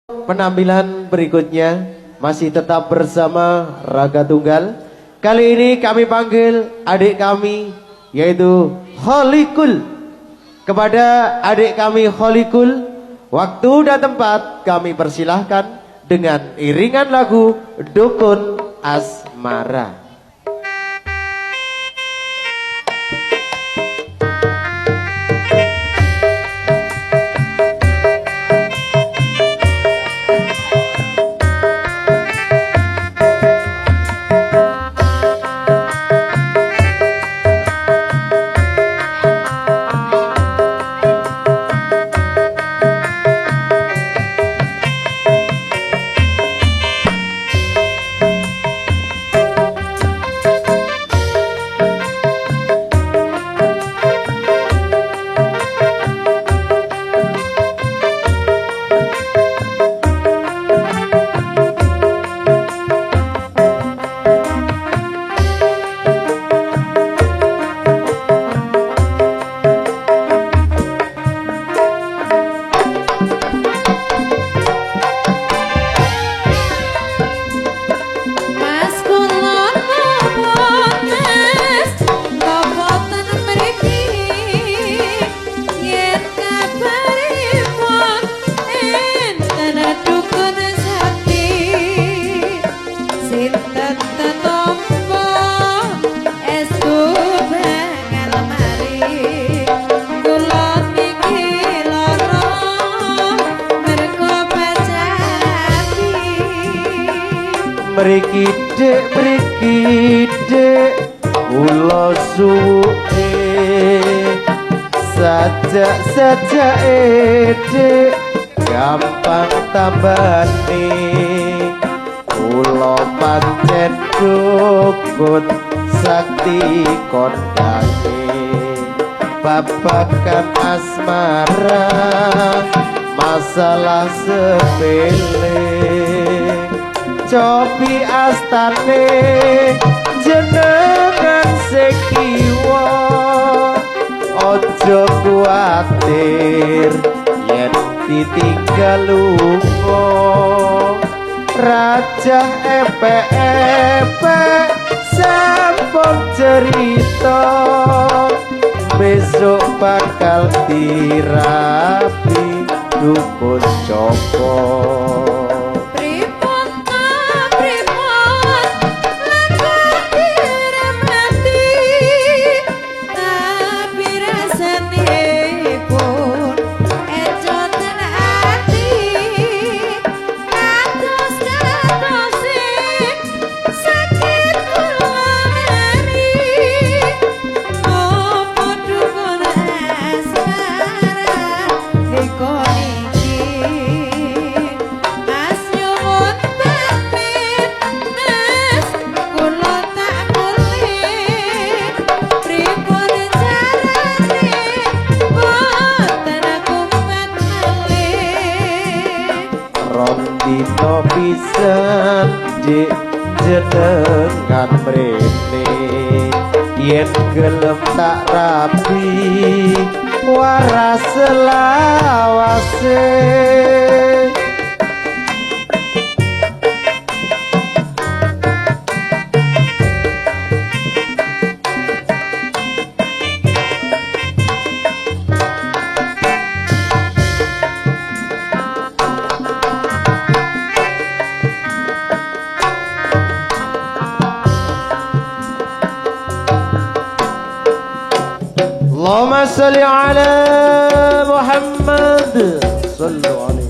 Penampilan berikutnya masih tetap bersama Raga Tunggal. Kali ini kami panggil adik kami yaitu Holikul. Kepada adik kami Holikul, waktu dan tempat kami persilahkan dengan iringan lagu Dukun Asmara. Mriki dek kula suwuke sajak dek gampang tambane kula pancen dukun sakti kondake babagan asmara masalah sepele cobi astane jenengan sekiwa ojo kuatir yen ditinggal lunga raja epek sampun cerita besok bakal dirapi dukun Joko. Dino pisan dik jenengan mrene yen gelem tak rapi waras selawase. اللهم صل على محمد صلوا عليه